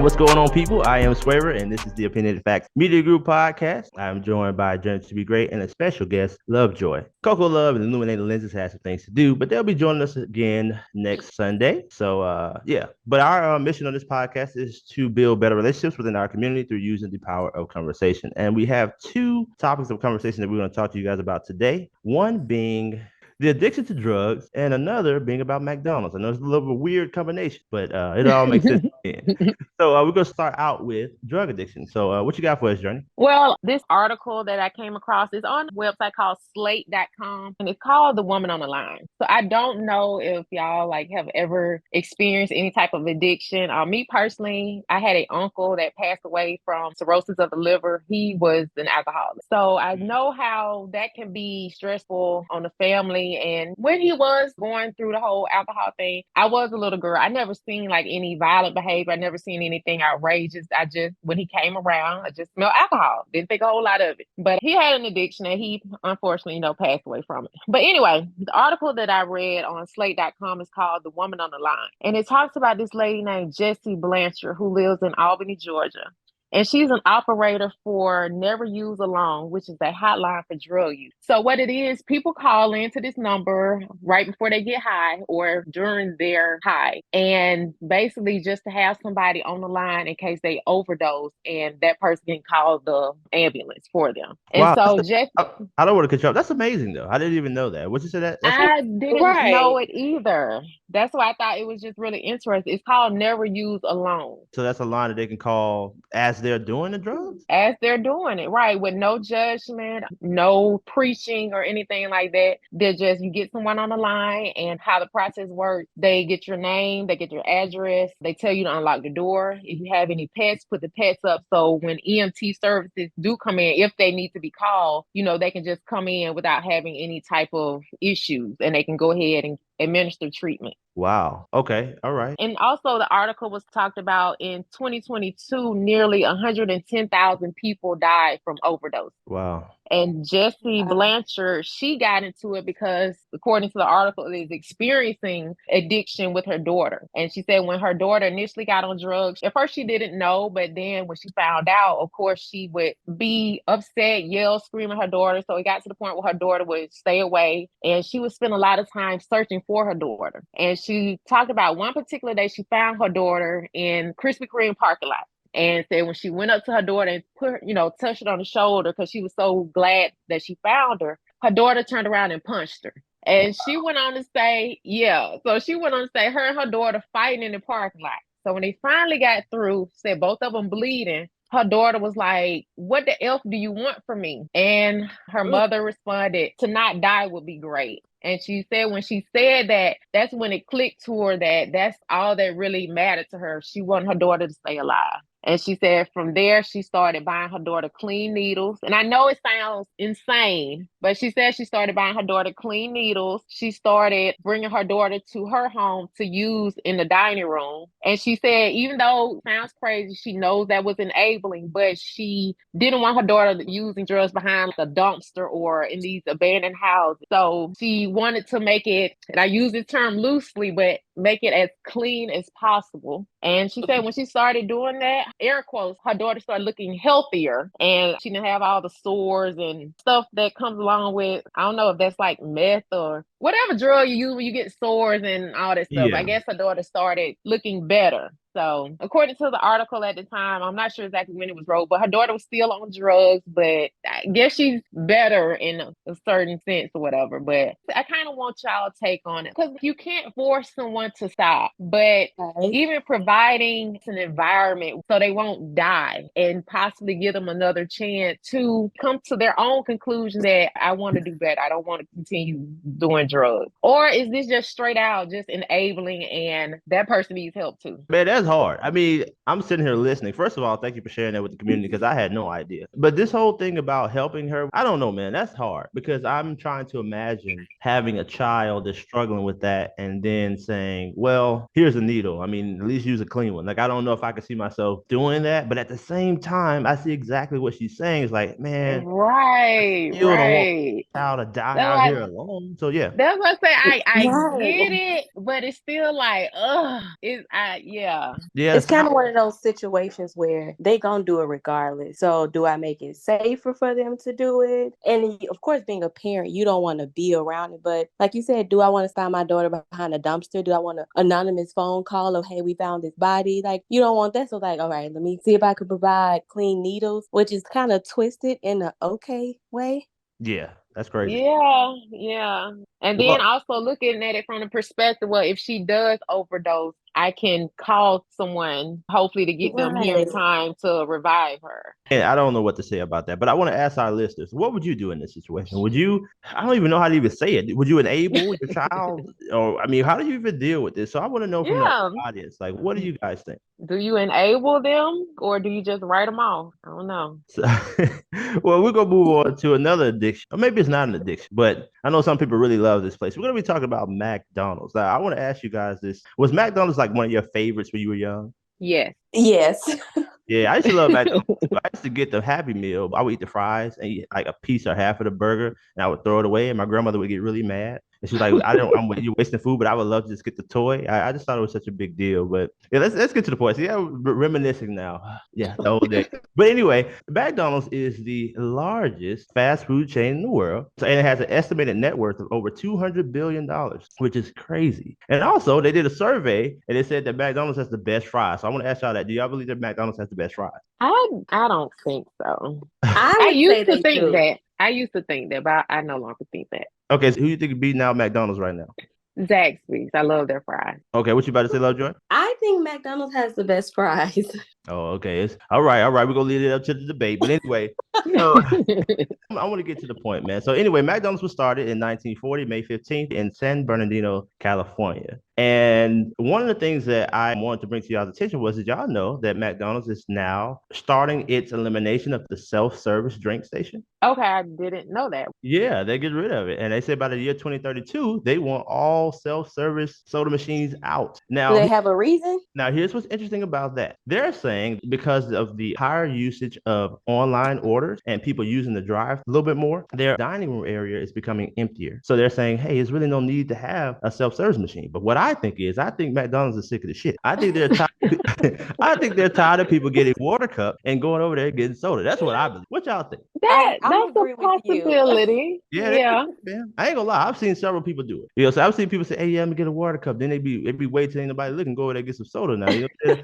What's going on, people? I am Swaver, and this is the Opinionated Facts Media Group podcast. I'm joined by Journey to be Great and a special guest, Lovejoy. Coco Love and Illuminated Lenses have some things to do, but they'll be joining us again next Sunday. So, yeah. But our mission on this podcast is to build better relationships within our community through using the power of conversation. And we have two topics of conversation that we're going to talk to you guys about today. One being the addiction to drugs, and another being about McDonald's. I know it's a little bit of a weird combination, but it all makes sense. So we're going to start out with drug addiction. So what you got for us, Journey? Well, this article that I came across is on a website called slate.com, and it's called The Woman on the Line. So I don't know if y'all have ever experienced any type of addiction. Me personally, I had an uncle that passed away from cirrhosis of the liver. He was an alcoholic. So I know how that can be stressful on the family. And when he was going through the whole alcohol thing, I was a little girl. I never seen any violent behavior. I never seen anything outrageous. When he came around, I just smelled alcohol. Didn't think a whole lot of it. But he had an addiction and he unfortunately, passed away from it. But anyway, the article that I read on slate.com is called The Woman on the Line. And it talks about this lady named Jessie Blanchard who lives in Albany, Georgia. And she's an operator for Never Use Alone, which is a hotline for drug use. So what it is, people call into this number right before they get high or during their high. And basically just to have somebody on the line in case they overdose and that person can call the ambulance for them. And Wow, so just I don't want to control. That's amazing, though. I didn't even know that. What you said that? I didn't know it either. That's why I thought it was just really interesting. It's called Never Use Alone. So that's a line that they can call as they're doing the drugs? As they're doing it, right, with no judgment, no preaching or anything like that. You get someone on the line, and how the process works, they get your name, they get your address, they tell you to unlock the door. If you have any pets, put the pets up. So when EMT services do come in, if they need to be called, they can just come in without having any type of issues, and they can go ahead and administer treatment. Wow. Okay. All right. And also the article was talked about in 2022, nearly 110,000 people died from overdose. Wow. And Jessie Blanchard, she got into it because, according to the article, is experiencing addiction with her daughter. And she said when her daughter initially got on drugs, at first she didn't know, but then when she found out, of course, she would be upset, yell, scream at her daughter. So it got to the point where her daughter would stay away, and she would spend a lot of time searching for her daughter. And she talked about one particular day she found her daughter in Krispy Kreme parking lot. And said when she went up to her daughter and touched her on the shoulder because she was so glad that she found her, her daughter turned around and punched her. And she went on to say, her and her daughter fighting in the parking lot. So when they finally got through, said both of them bleeding, her daughter was like, "What the F do you want from me?" And her mother responded, "To not die would be great." And she said when she said that, that's when it clicked to her that that's all that really mattered to her. She wanted her daughter to stay alive. And she said from there, she started buying her daughter clean needles. And I know it sounds insane, but she said she started buying her daughter clean needles. She started bringing her daughter to her home to use in the dining room. And she said, even though it sounds crazy, she knows that was enabling, but she didn't want her daughter using drugs behind a dumpster or in these abandoned houses. So she wanted to make it, and I use this term loosely, but make it as clean as possible. And she said when she started doing that, air quotes, her daughter started looking healthier, and she didn't have all the sores and stuff that comes along with, I don't know if that's like meth or whatever drug you use when you get sores and all that stuff. Yeah. I guess her daughter started looking better. So according to the article at the time, I'm not sure exactly when it was wrote, but her daughter was still on drugs, but I guess she's better in a certain sense or whatever. But I kind of want y'all take on it because you can't force someone to stop, but even providing an environment so they won't die and possibly give them another chance to come to their own conclusion that I want to do better. I don't want to continue doing drugs. Or is this just straight out just enabling and that person needs help too? Man, that's hard. I mean, I'm sitting here listening. First of all, thank you for sharing that with the community because I had no idea. But this whole thing about helping her, I don't know, man. That's hard because I'm trying to imagine having a child that's struggling with that and then saying, well, here's a needle. I mean, at least use a clean one. Like, I don't know if I could see myself doing that. But at the same time, I see exactly what she's saying. It's like, man, right. you don't want a child to die out here alone. So, yeah. That's what I say. I get Right. it, but it's still like, yeah. Yeah, It's so kind of one of those situations where they gonna do it regardless. So do I make it safer for them to do it? And of course, being a parent, you don't want to be around it. But like you said, do I want to find my daughter behind a dumpster? Do I want an anonymous phone call of, hey, we found this body? Like, you don't want that. So like, all right, let me see if I could provide clean needles, which is kind of twisted in an okay way. yeah, that's crazy. Yeah. And then Well, also looking at it from the perspective, well, if she does overdose, I can call someone, hopefully to get them here in Right. time to revive her. and I don't know what to say about that, but I want to ask our listeners, what would you do in this situation? Would you, I don't even know how to even say it. Would you enable your child? Or, I mean, how do you even deal with this? So I want to know from the Yeah. audience, like, what do you guys think? Do you enable them or do you just write them off? I don't know. So, well, we're going to move on to another addiction. Or maybe it's not an addiction, but I know some people really love this place. We're going to be talking about McDonald's. Now, I want to ask you guys this. Was McDonald's like one of your favorites when you were young? Yes. Yes. Yeah, I used to love McDonald's. I used to get the Happy Meal. I would eat the fries and eat like a piece or half of the burger, and I would throw it away. And my grandmother would get really mad. And she was like, "I don't, you're wasting food, but I would love to just get the toy." I just thought it was such a big deal. But yeah, let's get to the point. So yeah, we're reminiscing now. Yeah, the old day. But anyway, McDonald's is the largest fast food chain in the world, and it has an estimated net worth of over $200 billion, which is crazy. And also, they did a survey, and they said that McDonald's has the best fries. So I want to ask y'all that: do y'all believe that McDonald's has the best fries? I don't think so. I I would say used to they think do. that. I used to think that, but I no longer think that. Okay, so who you think is beating out McDonald's right now? Zaxby's. I love their fries. Okay, what you about to say, Lovejoy? I think McDonald's has the best fries. Oh, okay. It's all right. All right. We're gonna leave it up to the debate. But anyway, so I want to get to the point, man. So anyway, McDonald's was started in 1940, May 15th, in San Bernardino, California. And one of the things that I wanted to bring to y'all's attention was, did y'all know that McDonald's is now starting its elimination of the self-service drink station? Okay, I didn't know that. Yeah, they get rid of it. And they said by the year 2032, they want all self-service soda machines out. Do they have a reason? Now, here's what's interesting about that. They're saying because of the higher usage of online orders and people using the drive a little bit more, their dining room area is becoming emptier. So they're saying, hey, there's really no need to have a self-service machine. But what I think is, I think McDonald's is sick of the shit. I think they're tired. I think they're tired of people getting water cup and going over there and getting soda. That's what I believe. What y'all think? I'm That's a agree with you. possibility. Yeah, Yeah. man. I ain't gonna lie. I've seen several people do it. You know, so I've seen people say, "Hey, yeah, I'm gonna get a water cup." Then they be waiting till ain't nobody looking, go over there and get some soda now. You know,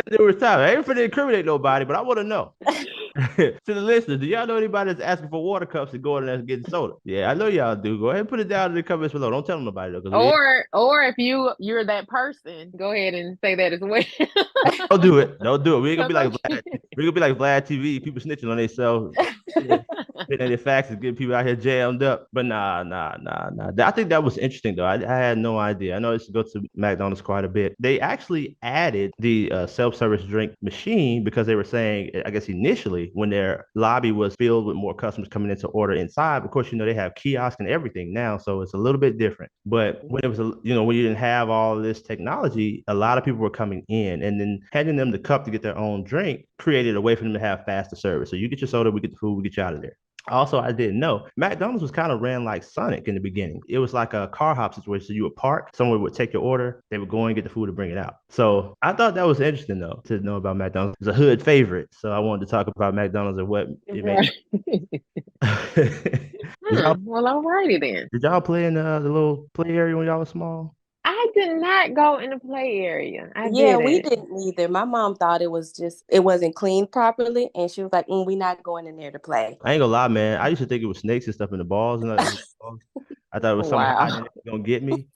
there was time. I ain't for to incriminate nobody, but I want to know. To the listeners, do y'all know anybody that's asking for water cups and going there and getting soda? Yeah, I know y'all do. Go ahead and put it down in the comments below. Don't tell nobody though, Or if you're that person, go ahead and say that as well. don't do it. Don't do it. We ain't gonna be like Vlad. We're gonna be like Vlad TV. People snitching on themselves. Getting their faxes, getting people out here jammed up. But nah. I think that was interesting though. I had no idea. I know I used to go to McDonald's quite a bit. They actually added the self-service drink machine because they were saying, I guess initially when their lobby was filled with more customers coming in to order inside. Of course, you know they have kiosks and everything now, so it's a little bit different. But when it was, when you didn't have all this technology, a lot of people were coming in, and then handing them the cup to get their own drink created a way for them to have faster service. So you get your soda, we get the food, we get you out of there. Also, I didn't know McDonald's was kind of ran like Sonic in the beginning. It was like a car hop situation. So you would park, someone would take your order, they would go and get the food and bring it out. So I thought that was interesting though to know about McDonald's. It's a hood favorite. So I wanted to talk about McDonald's and what it made. Well, alrighty then. Did y'all play in the little play area when y'all was small? I did not go in the play area. We didn't either. My mom thought it wasn't cleaned properly, and she was like, "We're not going in there to play." I ain't gonna lie, man. I used to think it was snakes and stuff in the balls, and I thought it was something hiding that was gonna get me.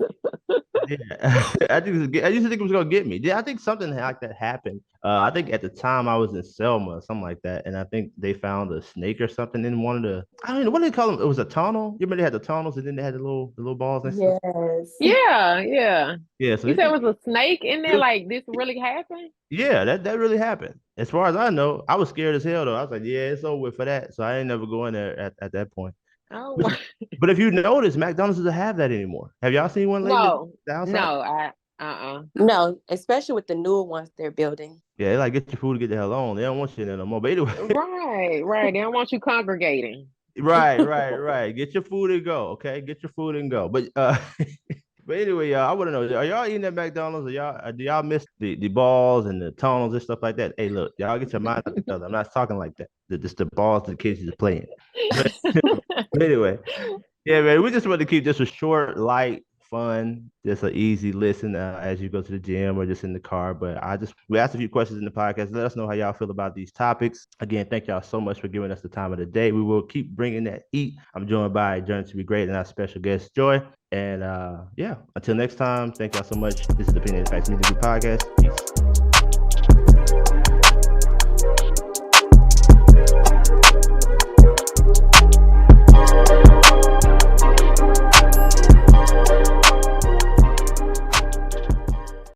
Yeah, I used to think it was gonna get me. Yeah, I think something like that happened. I think at the time I was in Selma, something like that, and I think they found a snake or something in one of the. I don't know what do they call them. It was a tunnel. You remember they had the tunnels, and then they had the little balls and stuff. Yes. Yeah. Yeah. So you said it was a snake in there. Like this really happened? Yeah, that really happened. As far as I know, I was scared as hell though. I was like, yeah, it's over with for that. So I ain't never go in there at that point. Oh, but if you notice, McDonald's doesn't have that anymore. Have y'all seen one lately? No, especially with the newer ones they're building. Yeah, they like get your food and get the hell on. They don't want you in there no more. But anyway. Right. They don't want you congregating. Right. Get your food and go. Okay, get your food and go. But but anyway, y'all, I want to know: are y'all eating at McDonald's? Do y'all miss the balls and the tunnels and stuff like that? Hey, look, y'all get your mind out the other. I'm not talking like that. Just the balls the kids are playing. But, but anyway, yeah, man, we just want to keep this a short, light, fun, just an easy listen as you go to the gym or just in the car. But we asked a few questions in the podcast. Let us know how y'all feel about these topics. Again, thank y'all so much for giving us the time of the day. We will keep bringing that heat. I'm joined by Journey to be Great and our special guest, Joy. And yeah, until next time, thank y'all so much. This is the Opinionated Facts Media Group podcast. Peace.